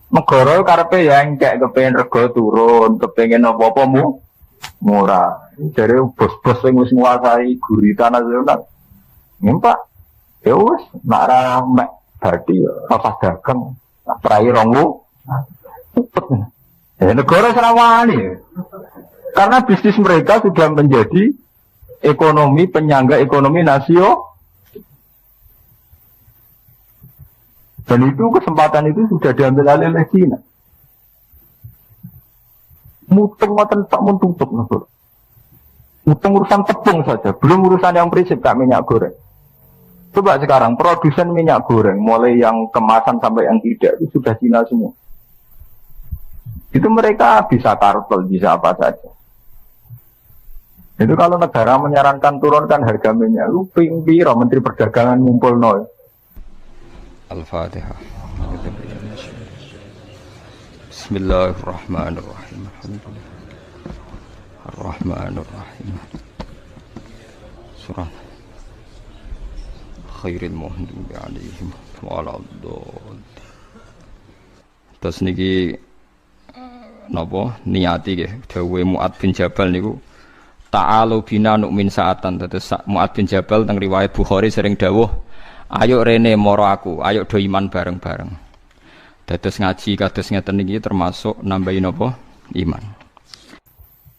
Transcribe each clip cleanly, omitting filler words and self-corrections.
Negara karepe ya engkek kepengin rega turun, kepengin apa-apa murah. Jare bos-bos sing wis nguasai gurita nasional. Pak, ya wis nak ra mek dadi apa dagang, prai rongwu. Negara serawani. Karena bisnis mereka sudah menjadi ekonomi penyangga ekonomi nasional. Dan itu kesempatan itu sudah diambil alih oleh China. Muteng ngoten tak mun tutup negara. Muteng urusan tepung saja, belum urusan yang prinsip kayak minyak goreng. Coba sekarang produsen minyak goreng mulai yang kemasan sampai yang tidak itu sudah China semua. Itu mereka bisa kartel, bisa apa saja. Itu kalau negara menyarankan turunkan harga minyak, lu piro Menteri Perdagangan ngumpul nol. Al-Fatihah. Bismillahirrahmanirrahim. Ar-Rahmanirrahim. Surah Khairil Muhdubi alaihim waladhdallin. Terus niki napa niati nggih dawuhe Mu'adz bin Jabal niku ta'alu bina nu'min sa'atan. Terus Mu'adz bin Jabal teng riwayat Bukhari sering dawuh, ayo rene moro aku, ayo do iman bareng-bareng. Dados ngaji kados ngeten iki termasuk nambahin apa? Iman.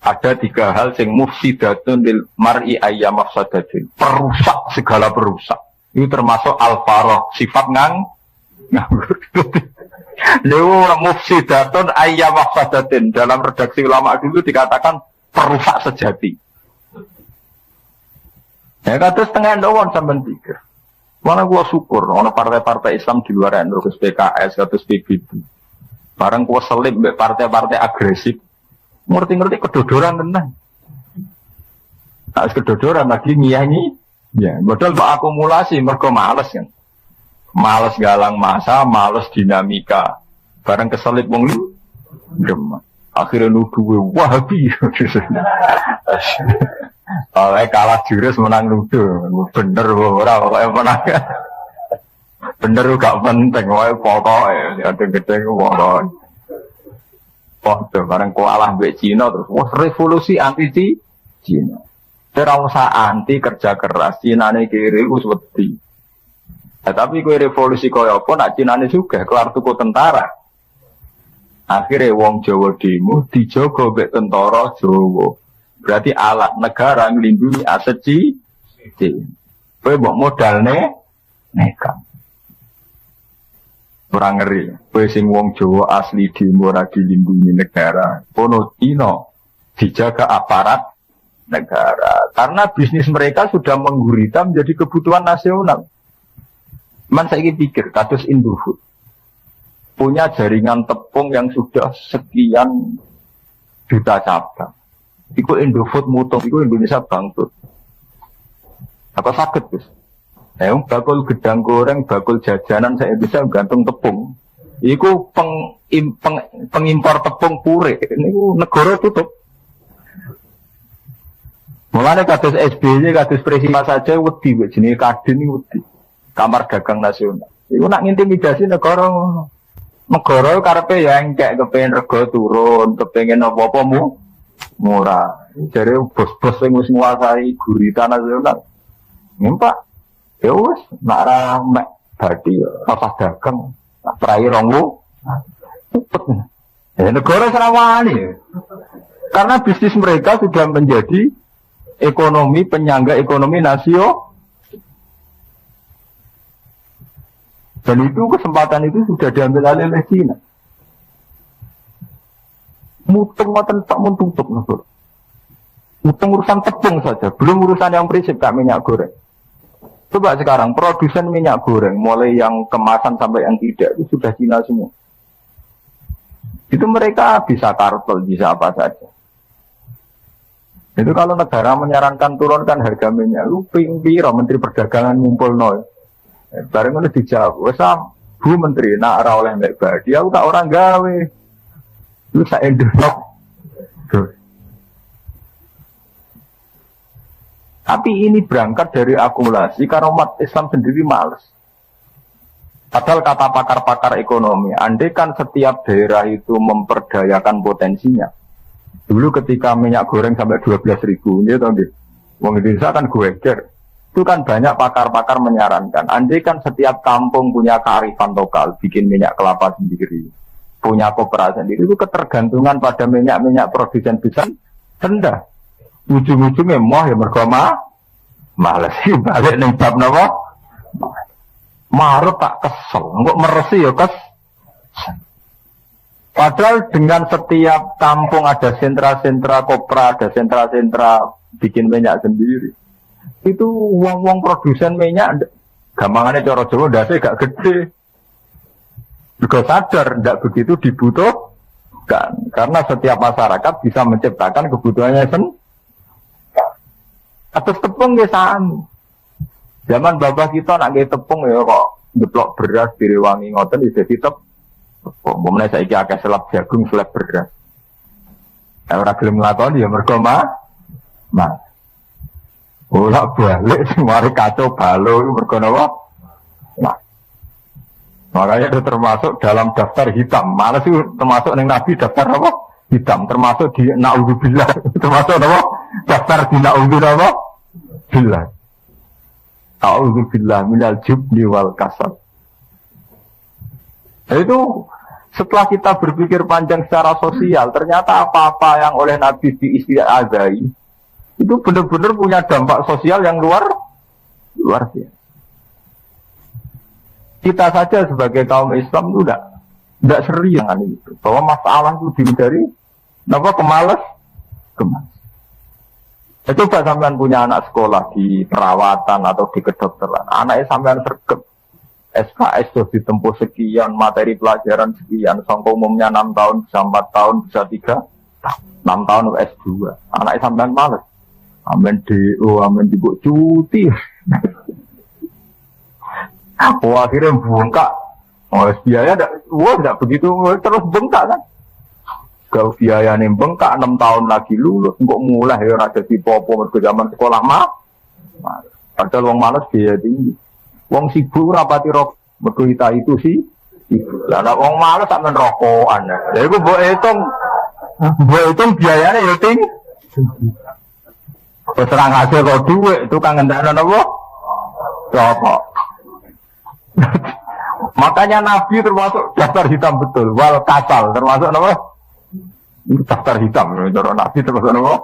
Ada 3 hal sing mufsidatun lil mar'i ayyam mafsadatin. Perusak segala perusak. Itu termasuk al-farah, sifat nganggur. Lho mufsidatun ayyam mafsadatin. Dalam redaksi ulama dulu dikatakan perusak sejati. Ya kados tengah ndawon sampean pikir. Mana gua syukur, ono partai-partai Islam di luar NU, kados PKS, kados PBB. Barang gua selip mbek partai-partai agresif, ngerti-ngerti kedodoran tenan. Nah, kedodoran lagi nyanyi, ya, modal pak akumulasi, mergo males kan. Males galang masa, males dinamika. Barang keselip wong lu, akhirnya nuduh Wahabi. Oleh kalah jurus menang nuduh, bener ora pokoknya menang. Bener gak penting, pokoknya ada gede pokoknya. Tuh bareng kalah mbek Cina terus wah revolusi anti Cina. Ora usah anti kerja keras, Cina ne kiri wis wedi. Tapi kowe revolusi kaya apa nak Cina ne sugih kelar tuku tentara. Akhirnya wong Jawa demo dijogo mbek tentara Jawa. Berarti alat negara melindungi aset Cina. Kowe mbok modalne nekat. Ora ngeri. Kowe sing wong Jawa asli demo ora dilindungi negara. Kono Cina dijaga aparat negara. Karena bisnis mereka sudah menggurita menjadi kebutuhan nasional. Man saiki pikir kados Indofood. Punya jaringan tepung yang sudah sekian juta cabang. Iku Indofood mutung, iku Indonesia bangkrut. Apa sakit Gus? Bakul gedang goreng, bakul jajanan saya bisa gantung tepung. Iku pengimpor tepung pure. Ini negara tutup. Mulane kados SBY, kados Presiden saja wedi, jenenge Kadin iki wedi. Kamar Dagang Nasional. Iku nak ngintimidasi negara. Negara karepe ya engkek kepengin rega turun, kepengin apa-apa murah. Jare bos-bos sing wis nguasai gurita nasional. Pak, ya wis nak ra mek dadi apa dagang, prai rongwu. Negara serawani. Karena bisnis mereka sudah menjadi ekonomi penyangga ekonomi nasional. Dan itu kesempatan itu sudah diambil alih oleh China. Muteng ngoten tak mun tutup negara. Muteng urusan tepung saja, belum urusan yang prinsip kayak minyak goreng. Coba sekarang produsen minyak goreng mulai yang kemasan sampai yang tidak itu sudah China semua. Itu mereka bisa kartel, bisa apa saja. Itu kalau negara menyarankan turunkan harga minyak, lu piro Menteri Perdagangan ngumpul nol. Bareng itu dijawab, wesam Bu Menteri, nak ora oleh mbek badi, aku tak orang gawe. Lu sak endok. Tapi ini berangkat dari akumulasi karena umat Islam sendiri malas. Padahal kata pakar-pakar ekonomi, andai kan setiap daerah itu memperdayakan potensinya. Dulu ketika minyak goreng sampai 12.000, ini tahu nggih. Wong Indonesia kan goeger. Itu kan banyak pakar-pakar menyarankan, andai kan setiap kampung punya kearifan lokal, bikin minyak kelapa sendiri, punya koperasi sendiri, itu ketergantungan pada minyak-minyak produsen besar rendah. Ujung-ujungnya mau ya mergo males sih balik ning bab napa? Marut tak kesel, kok meresi ya padahal dengan setiap kampung ada sentra-sentra kopra, ada sentra-sentra bikin minyak sendiri. Itu wong-wong produsen minyak gampangannya cara Jawa ndase gak gede. Juga sadar ndak begitu dibutuhkan karena setiap masyarakat bisa menciptakan kebutuhannya sendiri. Atas tepung ya sami. Zaman bapak kita nak nggih tepung ya kok ngeplok beras direwangi ngoten ya dadi tepung. Momene saiki akeh selap jagung, selap beras. Ora gelem nglakoni ya mergo ora balik mari kacau balau iku mergo napa? Makanya itu termasuk dalam daftar hitam. Malah sih termasuk ning Nabi daftar apa? Hitam. Termasuk di naudzubillah. Termasuk apa? Daftar di naudzubillah. Billah. A'udzubillah minal jubni wal kasal. Itu setelah kita berpikir panjang secara sosial, ternyata apa-apa yang oleh Nabi diistiazai itu benar-benar punya dampak sosial yang luar biasa. Kita saja sebagai kaum Islam itu tidak serius dengan itu. Bahwa masalah itu dihindari, kemalas. Itu Pak sampean punya anak sekolah di perawatan atau di kedokteran. Anaknya sampean sergap SKS itu ditempuh sekian, materi pelajaran sekian. Sampai umumnya 6 tahun, bisa 4 tahun, bisa 3, 6 tahun S2. Anaknya sampean males. Amin DO, amin dibuk cuti. Akhirnya bengkak. Biaya tidak begitu, terus bengkak kan. Kalau biaya nih bengkak 6 tahun lagi lulus, kok mulai ya ada di popo mergo zaman sekolah padahal wong males biaya tinggi. Wong sibuk rapati rokok, mergo kita itu sih. Lah nek wong males sampean rokokan. Lha iku mbok hitung biayane ya tinggi. Wis ora ngasil kok dhuwit, tukang ngendakno napa? Rokok. Makanya Nabi termasuk daftar hitam betul, wal kasal termasuk napa? Daftar hitam, cara Nabi termasuk apa?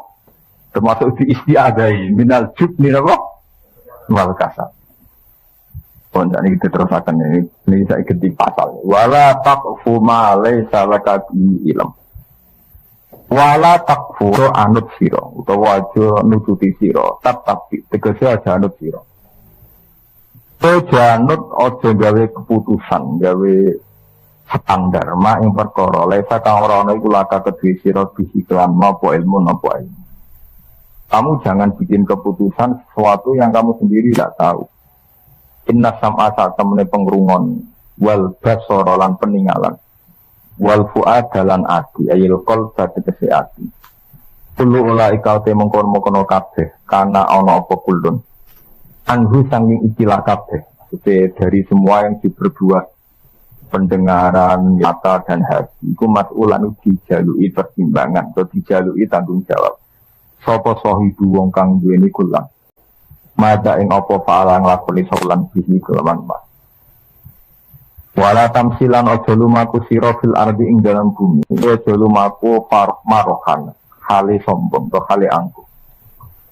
Termasuk di istiadai minal jubni apa? Wal kasal. Ini kita terus akan ini saya ikuti pasal. Wala taqfu ma laysa laka bihi ilm. Wala taqfu anut sira utawa aja nututi sira, tapi tegese aja anut sira. Aja anut aja gawe keputusan, gawe standar mak yang perkara lesa kang ora ana iku laka kedhe sira bisi kelan napa ilmu napa ilmu. Kamu jangan bikin keputusan sesuatu yang kamu sendiri tidak tahu. Inna sam'a satamene pengrungon wal basara lan peninggalan wal fu'ad lan ati ayil qalb tegese ati. Kullu ulaika te mengkon-mengkon kabeh kana ana apa kulun. Anhu sanging ikilah kabeh. Dari semua yang diperbuat pendengaran, mata dan hati iku mas'ulan dijalui pertimbangan atau dijalui tanggung jawab. Sapa sahibu wong kang duweni kula. Mada ing apa fa'ala nglakoni saulan bihi kelawan mas. Wala tamsilan aja lumaku sira fil ardi ing dalam bumi. Aja lumaku marohan, hale sombong to hale angkuh.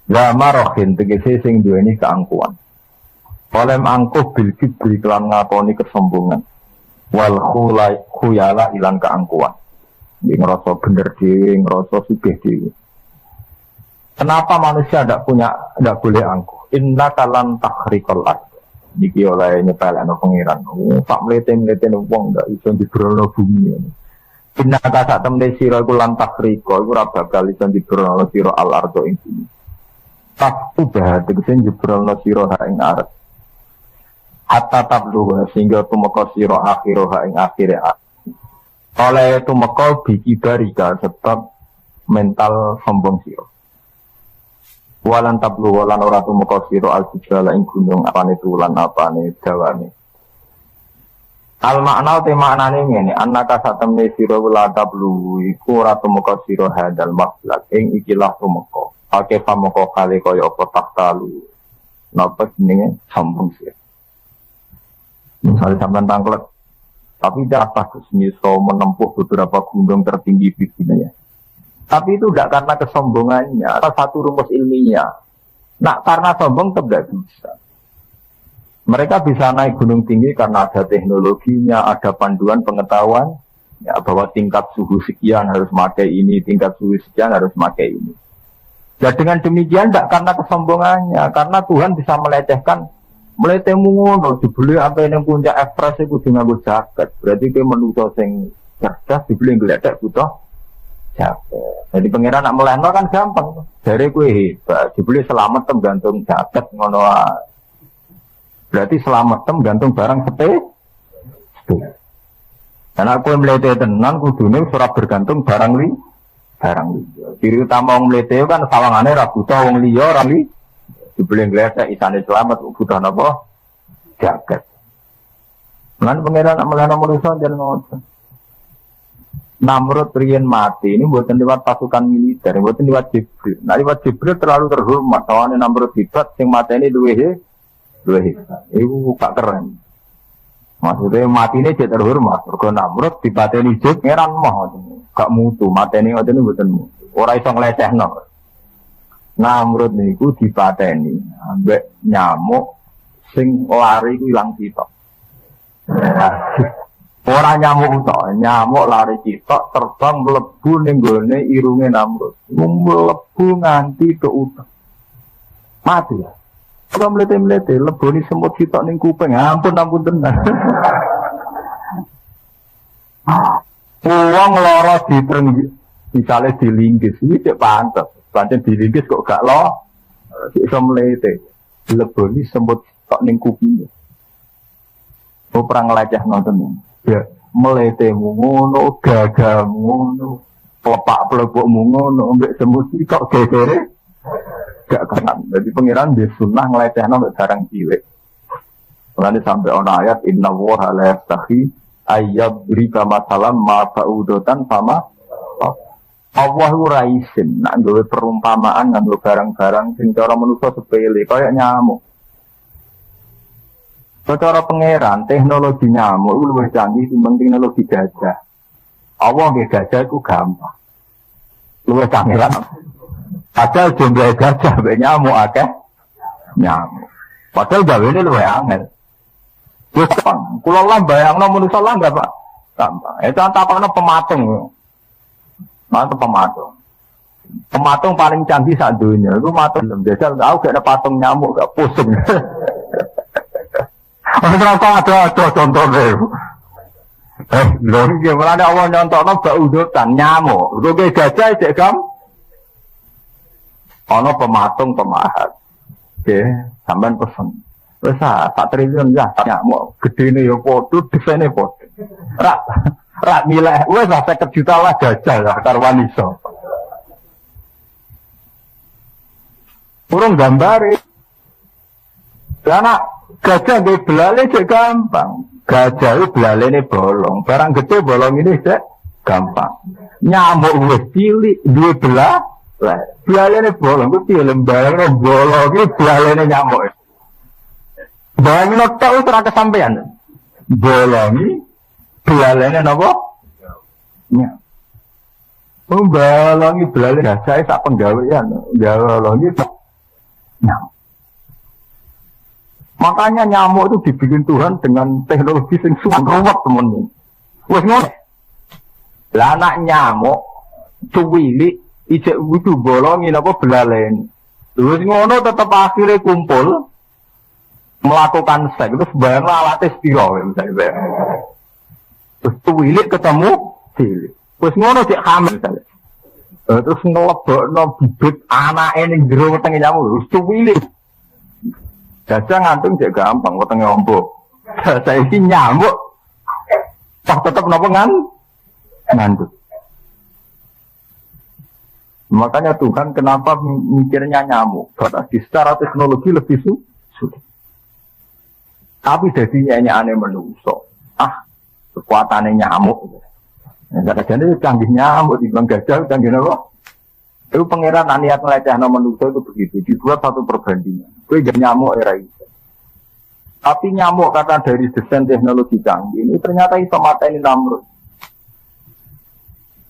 La marohin tegese sing duweni keangkuhan. Olem angkuh bil kibri kelan ngakoni kesombongan. Wal khuyala ilang keangkuhan. Dia ngerasa bener dhewe, ngerasa sugih dhewe. Kenapa manusia tidak boleh angkuh? Inna kalan tahrikol ard. Niki oleh nyepelekno pengiran. Pak mlete-mlete wong ndak iso dibrono bumi. Inna ka sak temne sira iku lan tahriko iku ora bakal iso dibrono sira al ardo ing bumi. Tak ubah tegese dibrono sira ha ing ard. Hatta tablu sehingga tumeka sira akhirah ing akhire. Oleh tumeka bikibarika sebab mental sombong sira. Walan tablu walan ora tumeka sira al-jibala ing gunung apane tulan apane dawane. Al makna te maknane ngene, annaka satemne sira wala tablu iku ora tumeka sira hadal maksud ing ikilah tumeka. Ake pamoko kale kaya apa taktalu. Napa jenenge sambung sih. Misalnya sampean tanglet, tapi tidak bagus nyiso menempuh beberapa gunung tertinggi di dunia. Tapi itu tidak karena kesombongannya, atau satu rumus ilmiah. Nah, karena sombong tidak bisa. Mereka bisa naik gunung tinggi karena ada teknologinya, ada panduan pengetahuan, ya, bahwa tingkat suhu sekian harus pakai ini, tingkat suhu sekian harus pakai ini. Ya dengan demikian tidak karena kesombongannya, karena Tuhan bisa melecehkan, meletemu ngono, dibeli apa yang puncak Everest itu dengan jaket. Berarti dia menutup sing cerdas, dibeli ngeledek butuh jaket. Jadi pengiran nak melehno kan gampang. Dari kue hebat, dibeli selamat gantung jaket ngono. Berarti selamat gantung barang karena aku melete tenan kudune surat bergantung barang li. Ciri utama wong melete kan sawangane ra buta wong liya ra li. Dibeli glesek isane selamat butuh napa? Jaket. Lan pangeran amalana manusa jan ngoten. Namrud riyen mati ini mboten liwat pasukan militer, mboten liwat Jibril. Nah liwat Jibril terlalu terhormat, sawane Namrud hebat sing mateni luwih itu gak keren. Maksudnya mati ini jadi terhormat. Mergo Namrud dipateni juk ngeran mah, gak mutu. Mateni ngoten niku mboten mutu. Ora iso nglecehno. Namrud niku dipateni ambek nyamuk sing lari ku ilang sitok. Ora nyamuk tok, nyamuk lari sitok terbang mlebu ning gone irunge Namrud. Mlebu nganti ke utek. Mati ya. Kalau melete-melete, leboni semut sitok ning kuping, ampun tenan. Uang loro misalnya dilinggis, ini cek pantas. Pancen dilinggis kok gak lo, bisa melete. Leboni semut sitok ning kuping. Oh perang leceh nonton. Ya, melete ngono, gagah ngono, pelepak-pelepukmu ngono, mbek semut sitok gegere. Gak kenal. Jadi pengiran di sunnah ngelecehna mbek barang cilik. Mulane sampai ana ayat inna wa la yastahi ayyadrika masalam ma fa'udotan sama Allah ora isin nak gawe perumpamaan nganggo barang-barang sing cara manusa sepele kaya nyamuk. Secara pengiran teknologi nyamuk itu lebih canggih dibanding teknologi gajah. Allah nggih gajah itu gampang. Luwih canggih lah. Padahal jumlah gajah nyamuk akeh nyamuk. Padahal gawe ini luwih angel. Wis gampang. Kula lan bayangno manusa lan enggak Pak? Gampang. Itu antapane pematung. Mantap pematung. Pematung paling canggih sak dunia. Iku matung biasa aku gak ada patung nyamuk gak pusing. Ora ada contohnya. Lho iki mulane Allah nyontokno bak udutan nyamuk. Ruge gajah cek gampang. Ono pematung pemahat, oke, sampean pesen. Wes tak triliun ya, nyamuk gedene ya padha, desaine padha. Rak milih, wes 50 juta lah gajah lah karwan iso. Urung gambare. Karena gajah nggih belale cek gampang. Gajah itu belalene bolong, barang gede bolong ini cek gampang. Nyamuk wis cilik duwe belah belalene bolong, itu piye lembarang bolong, itu belalene nyamuk. Bayangin tak usah kesampean. Bolong, belalene apa? Ya. Bolong, belalene saya sak penggawean. Bolong itu nyamuk. Makanya nyamuk itu dibikin Tuhan dengan teknologi yang sangat ruwet temen-temen. Wes ngono. Lah anak nyamuk cuwili ijek wudu bolongin apa belalen. Terus ngono tetap akhirnya kumpul melakukan seks terus bayang alatnya spiro misalnya. Terus tuwilik ketemu cilik. Terus ngono cek hamil misalnya. Terus ngelebokno bibit anake ning jero wetenge nyamuk terus tuwilik. Gajah ngantung cek gampang wetenge ombok. Saiki nyamuk tetep napa ngandut. Makanya Tuhan kenapa mikirnya nyamuk? Karena secara teknologi lebih sulit. Tapi jadinya aneh menungso. kekuatannya nyamuk. Kadang-kadang canggih nyamuk di gajah, canggih apa? Itu pangeran niat melecehno manusia itu begitu. Dibuat satu perbandingan. Itu nyamuk era itu. Tapi nyamuk karena dari desain teknologi canggih ini ternyata iso mateni Namrud.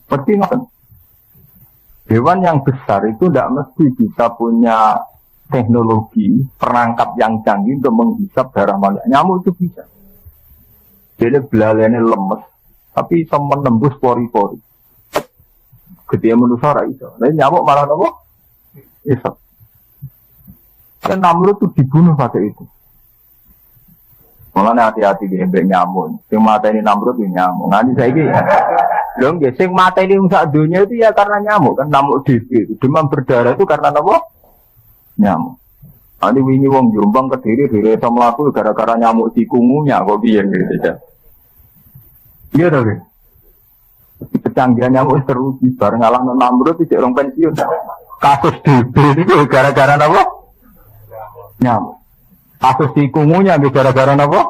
Mesti nggak? Hewan yang besar itu tidak mesti bisa punya teknologi perangkap yang canggih untuk menghisap darah manusia. Nyamuk itu bisa. Jadi belalainya lemes, tapi bisa menembus pori-pori. Ketika manusia ora iso. Nah nyamuk malah apa? Iso. Kan Namrud itu dibunuh pakai itu. Mulane hati-hati di embek nyamuk. Sing mateni Namrud itu nyamuk. Nanti saiki lho nggih sing mateni wong sak donya itu ya karena nyamuk kan nyamuk dhewe. Demam berdarah itu karena apa? Nyamuk. Nanti wingi wong Jombang Kediri dhewe iso mlaku gara-gara nyamuk tikungunya kok piye gitu. Iya dong. Kecanggihan nyamuk teruji bareng ngalahno Namrud iki orang pensiun. Kasus DB itu gara-gara apa? Nyamuk. Kasus tikungunya gara-gara apa?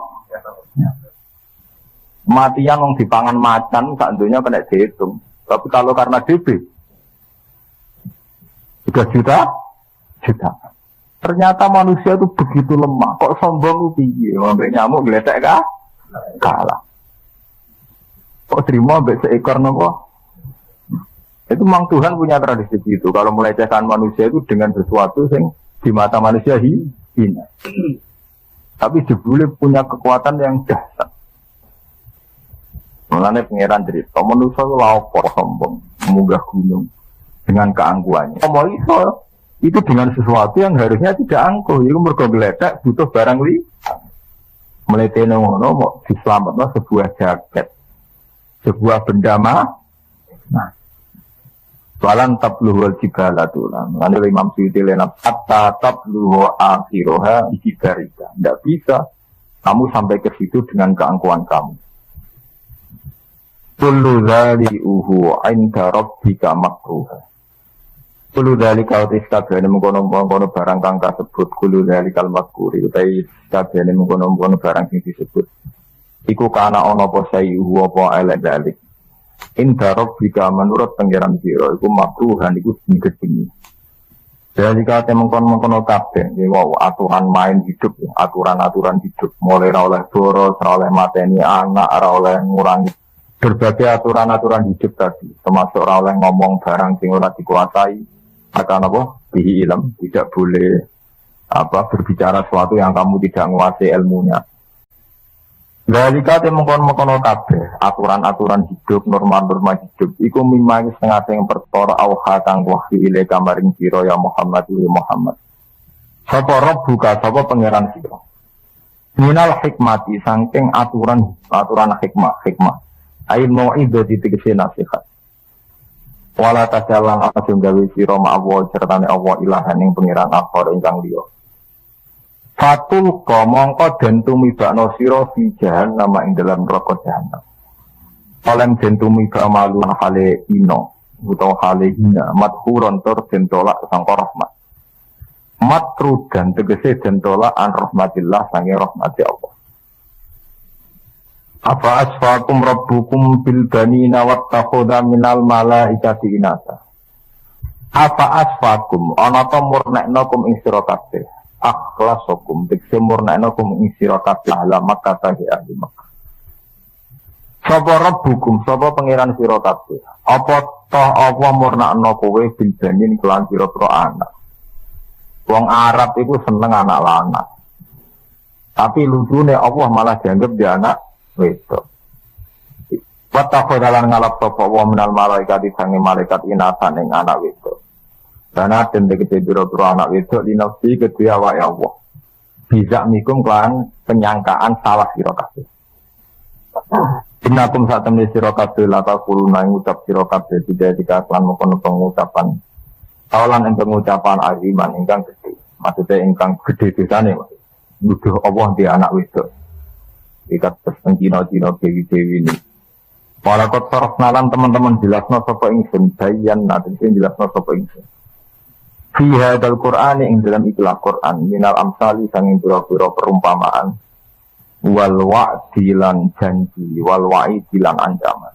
Matian wong dipangan macan sak donya kena dihitung. Tapi kalau karena DB 3 juta. Ternyata manusia itu begitu lemah. Kok sombong piye? Ambek nyamuk gledek kalah. Kok terima ambek seekor nopo? Itu memang Tuhan punya tradisi itu. Kalau melecehkan manusia itu dengan sesuatu yang di mata manusia hina. Tapi jebule punya kekuatan yang dahsyat. Mulane pangeran cerita, manusia itu lapor sombong, munggah gunung dengan keangkuhannya. Mau iso itu dengan sesuatu yang harusnya tidak angkuh. Itu mergo gledek butuh barang li. Meletene ngono mau diselametno sebuah jaket. Sebuah benda nah walan tabluhul jibala tulang lalu Imam Suyuti lenap hatta tabluhu akhiroha ikibarika tidak bisa kamu sampai ke situ dengan keangkuhan kamu kullu dhali'uhu inda rabbika makruha kullu dhalika utistabhani mengkono-mengkono barang kang kasebut kullu dhalikal makuri utai istabhani mengkono-mengkono barang yang disebut iku kana ana apa sayuhu apa elek dalik inda rabbika menurut pangeran sira iku makruhan iku gedhe. Jadi kate mengkon-mengkono kabeh wow aturan main hidup aturan-aturan hidup mulai ora oleh boros ora oleh mateni anak ora oleh ngurangi berbagai aturan-aturan hidup tadi termasuk ora oleh ngomong barang sing ora dikuasai akan apa bihi ilm tidak boleh berbicara sesuatu yang kamu tidak menguasai ilmunya. Dari kate mengkon-mengkono kabeh aturan-aturan hidup, norma-norma hidup iku mimma setengah sing perkara auha kang wahyu ile kamaring sira ya Muhammad wa Muhammad. Sapa rabbuka sapa pangeran sira. Minal hikmati saking aturan hikmah. Ain mau'idati tegese nasihat. Wala tajalan asung gawe sira ma'awa sertane Allah ilahan ing pangeran akhir ingkang liya. Fatul mongko den tumibakno sira fi jahannam ing dalam neraka jahannam. Oleh den tumibak malu hale ino utawa hale hina madhuron tur den tolak sangka rahmat. Matrudan tegese den tolak an rahmatillah sange rahmati Allah. Apa asfakum rabbukum bil banina wattakhudha minal malaikati inasa. Apa asfakum ana ta murnekno kum ing sira kabeh. Akhlasokum tekse murna'nakum ing sira kabeh alamat kata ahli Makkah. Sapa rabbukum sapa pangeran sira kabeh. Apa ta apa murna'na kowe bil banin kelan pira-pira anak. Wong Arab iku seneng anak lanang. Tapi lucune Allah malah dianggap dia anak wedok. Wa takhadalan ngalap sapa wa minal malaikat sange malaikat inasan ing anak wedok. Karena tentu kita biro-biro anak itu dinafsi kedua awak Allah. Bisa mikum kelan penyangkaan salah sirokasi. Innakum saat temui sirokasi lata kuluna ngucap sirokasi tidak dikaslan mengkono pengucapan. Tawalan yang pengucapan aliman ingkang gede. Maksudnya ingkang gede disane. Nuduh Allah di anak itu. Ikat pesan Cina-Cina dewi-dewi ini. Walakot saraf nalan teman-teman jelasno sapa ingsun bayan nanti jelasno sapa ingsun. Fi hadzal Qur'ani ing dalam ikhlas Qur'an minal amsali sanging pira-pira perumpamaan wal wa'di lan janji wal wa'idi lan ancaman.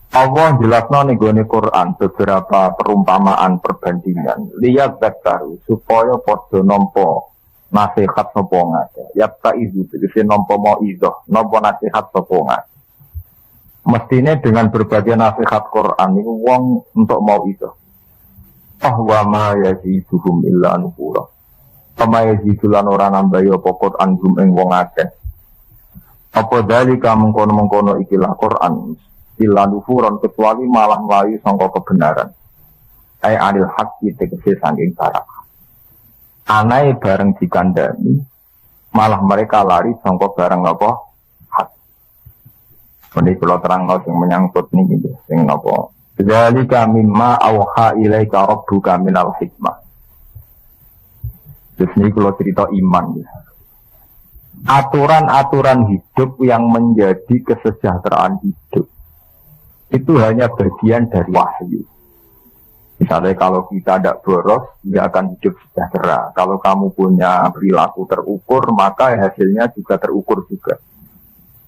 Allah jelasno ning gone Quran beberapa perumpamaan perbandingan lihat zakaru supaya padha nampa nasihat sapa ngake. Ya ta izu tegese nampa mau izoh, nampa nasihat sapa ngake. Mestine dengan berbagai nasihat Quran niku wong untuk mau izoh. Wa ma yaziduhum illa nufura. Pama yazidulan ora nambahi apa Quran gum ing wong akeh. Apa dalika mengkono-mengkono ikilah Quran illa nufuron kecuali malah melayu sangka kebenaran. Ai anil haqqi tegese saking barak. Anai bareng dikandani malah mereka lari sangka bareng apa? Hak. Ini kalau terang sing menyangkut niki sing apa? Dzalika mimma auha ilaika rabbuka minal hikmah. Terus ini kalau cerita iman ya. Aturan-aturan hidup yang menjadi kesejahteraan hidup itu hanya bagian dari wahyu. Misalnya kalau kita tidak boros, dia akan hidup sejahtera. Kalau kamu punya perilaku terukur, maka hasilnya juga terukur juga.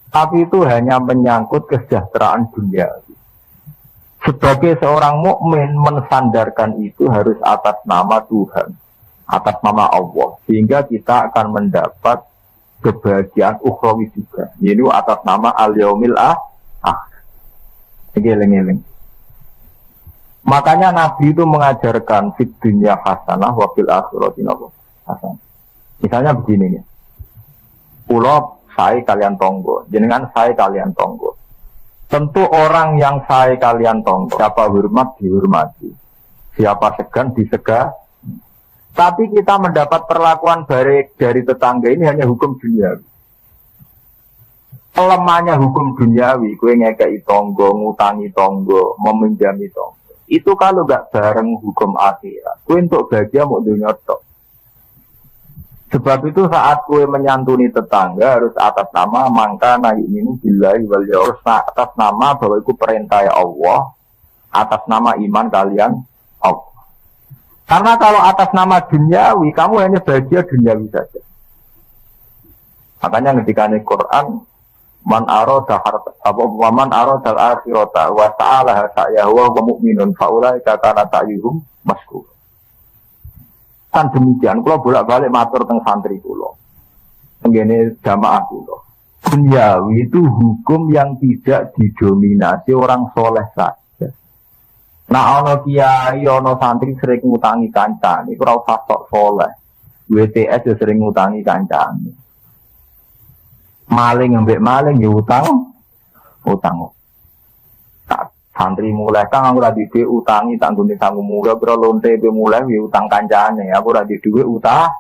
Tapi itu hanya menyangkut kesejahteraan dunia. Sebagai seorang mukmin mensandarkan itu harus atas nama Tuhan, atas nama Allah, sehingga kita akan mendapat kebahagiaan ukhrawi juga. Yaitu atas nama al-yaumil akhir. Eling-eling. Makanya Nabi itu mengajarkan fid dunya hasanah wa fil akhirati hasanah. Misalnya begini nih. Pulau saya kalian tonggo, jenengan saya kalian tonggo. Tentu orang yang saya kalian tonggo, siapa hormat dihormati, siapa segan disegah. Tapi kita mendapat perlakuan baik dari tetangga ini hanya hukum duniawi. Lemahnya hukum duniawi, kue ngekei tonggo, ngutangi tonggo, meminjami tonggo. Itu kalau gak bareng hukum akhirat, kue untuk bahagia mau dunia tok. Sebab itu saat kue menyantuni tetangga harus atas nama mangka naik ini billahi wal harus atas nama bahwa itu perintah Allah, atas nama iman kalian Allah. Karena kalau atas nama duniawi, kamu hanya bahagia duniawi saja. Makanya ketika di Quran man arada man arada al-akhirata wa ta'ala sa'yahu wa mu'minun faulaika kana ta'yuhum maskur. Kan demikian kula bolak-balik matur teng santri kula. Tenggene jamaah kula. Duniawi itu hukum yang tidak didominasi orang soleh saja. Nah ana kiai ana santri sering ngutangi kancane, iku ora usah sok soleh. WTS sering ngutangi kancane. Maling ambek maling ya utang. Santri mulai kang aku ora duwe utangi tak nggone sangu murah bro lonte be mulai ya utang kancane aku ora duwe utang.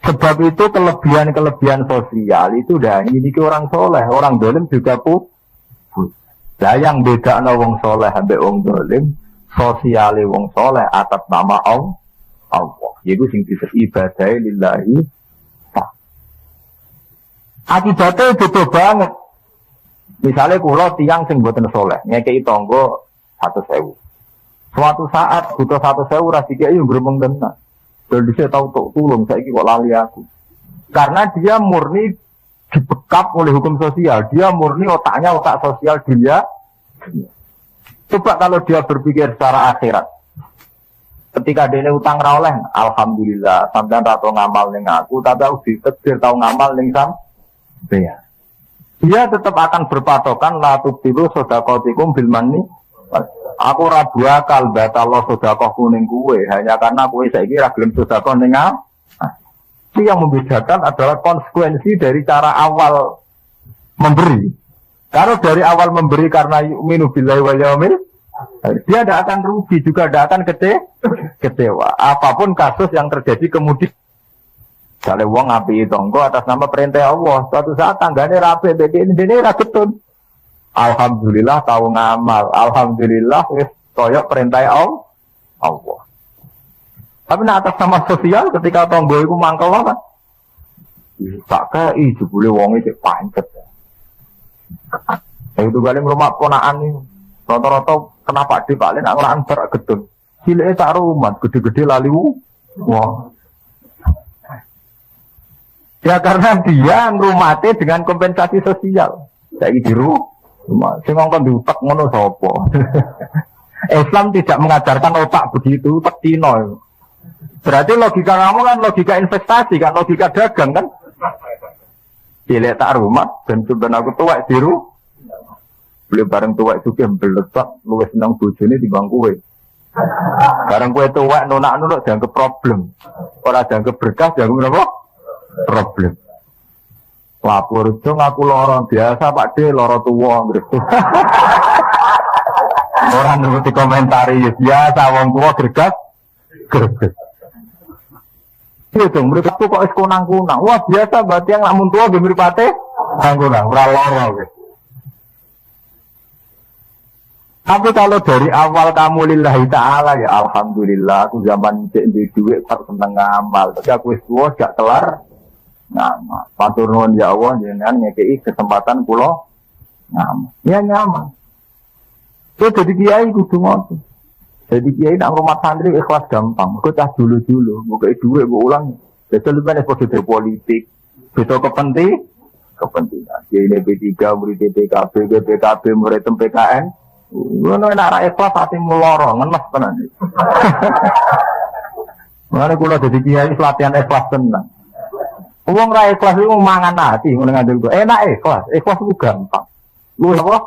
Sebab itu kelebihan sosial itu udah dimiliki orang soleh, orang dolim juga Lah yang bedakno wong soleh ambek wong dolim, sosiale wong soleh atas nama Allah. Yaiku sing disebut ibadah lillahi. Akibatnya beda banget. Misalnya kula tiang sing mboten soleh, ngekei tonggo 100.000. Suatu saat butuh 100.000 ora dikeki yo gremeng tenan. Dadi saya tahu tok tulung saiki kok lali aku. Karena dia murni dibekap oleh hukum sosial, dia murni otaknya otak sosial dia. Coba kalau dia berpikir secara akhirat. Ketika dia utang ra oleh, alhamdulillah, sampean ra tau ngamal ning aku, tapi aku ditakdir tau ngamal ning sampean. Dia tetap akan berpatokan la tubtilu sedaqatikum bil manni. Aku ora bakal batal sedekahku ning kowe hanya karena kowe saiki ra gelem sedekah ning aku. Itu yang membedakan adalah konsekuensi dari cara awal memberi. Kalau dari awal memberi karena yu'minu billahi wal yaumil, dia tidak akan rugi juga, tidak akan kecewa. Apapun kasus yang terjadi kemudian. Kalau wong ngapi tonggo atas nama perintah Allah, suatu saat tanggane rapi, ini raketun. Alhamdulillah tahu ngamal, alhamdulillah wis koyok perintah Allah. Tapi atas nama sosial ketika tonggo itu mangkel apa? Tak kei jebule wong iki pancet. Itu kali rumah ponaan ini, rata-rata kenapa di Pak Lin orang antar gedun. Cileke tak rumah, gede-gede lali wah. Ya karena dia ngrumatnya dengan kompensasi sosial. Saiki di rumah, sing ngongkon diutek ngono sapa? Islam tidak mengajarkan otak begitu, otak Cina. Berarti logika kamu kan logika investasi kan, logika dagang kan? Pilih tak rumah dan sebenarnya aku tuwek biru. Beli bareng tuwek sugih mbeletak luwes seneng bojone timbang kowe. Bareng kowe tuwek nunak-nunak dianggap problem. Ora dianggap berkah, dianggap apa? Problem. Lapor itu ngaku lorong biasa Pak D, loro tuwa gitu. Orang nuruti komentari biasa wong tua gregas. Iya dong, mereka tuh kok kunang-kunang. Wah biasa berarti yang lamun tua gemir pate, kunang-kunang, ora loro gitu. Tapi kalau dari awal kamu lillahi ta'ala ya alhamdulillah aku zaman cek di duit tak seneng ngamal. Tapi aku wis tuwa gak kelar ngamal. Matur nuwun ya Allah jenengan ngekeki kesempatan kula ngamal. Ya nyaman. Itu jadi kiai kudu ngono. Jadi kiai nak rumah santri ikhlas gampang. Kok cah dulu-dulu, mbok duit mbok ulang. Betul lebih positif politik. Betul kepentingan. Kiai P3 murid PKB, PKB murid PKN. Ngono nek ra ikhlas ati muloro, ngenes tenan. Mane kula dadi kiai latihan ikhlas tenan. Wong ra ikhlas iku mangan ati ngono ngandel kok. Enak ikhlas, ikhlas ku gampang. Lu apa?